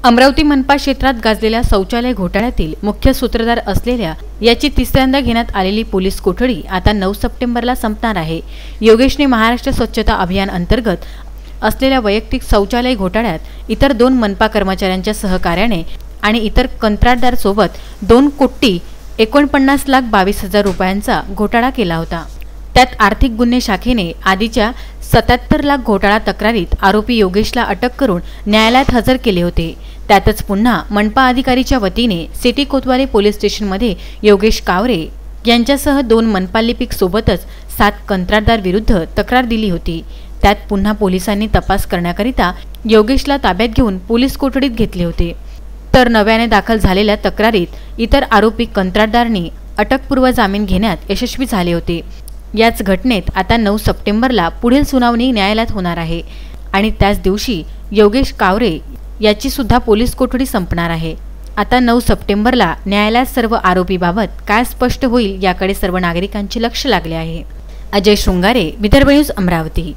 अमरावती मनपा क्षेत्रात गाजलेल्या शौचालय घोटाळ्यातील मुख्य सूत्रधार असलेल्या याची तिसऱ्यांदा घेण्यात आलेली पोलीस कोठडी आता 9 सप्टेंबरला संपणार आहे। योगेशने महाराष्ट्र स्वच्छता अभियान अंतर्गत असलेल्या वैयक्तिक शौचालय घोटाळ्यात इतर 2 मनपा कर्मचाऱ्यांच्या सहकार्याने आणि इतर कंत्राटदार सोबत 2,49,22,000 रुपयांचा घोटाळा केला होता। त्यात आर्थिक गुन्हे शाखेने आधीच्या 77 लाख घोटाळा तक्रारीत आरोपी योगेशला अटक करून न्यायालयात हजर केले होते। त्यातच पुन्हा मनपा अधिकारीच्या वतीने सिटी कोतवाली पोलीस स्टेशनमध्ये योगेश कावरे यांच्यासह 2 मनपा लिपिक सोबतच 7 कंत्राटदार विरुद्ध तक्रार दिली होती। त्यात पुन्हा पोलिसांनी तपास करण्याकरिता योगेशला ताब्यात घेऊन पोलीस कोठडीत घेतले होते। तर नव्याने दाखल झालेल्या तक्रारीत इतर आरोपी कंत्राटदारांनी अटकपूर्व जामीन घेण्यात यशस्वी झाले होते। याच घटनेत आता 9 सप्टेंबरला पुढील सुनावणी न्यायालयात होणार आहे आणि त्याच दिवशी योगेश कावरे याची सुद्धा पोलीस कोठडी संपणार आहे। आता 9 सप्टेंबरला न्यायालयात सर्व आरोपीबाबत काय स्पष्ट होईल याकडे सर्व नागरिकांचे लक्ष लागले आहे। अजय शृंगारे, विदर्भ न्यूज, अमरावती।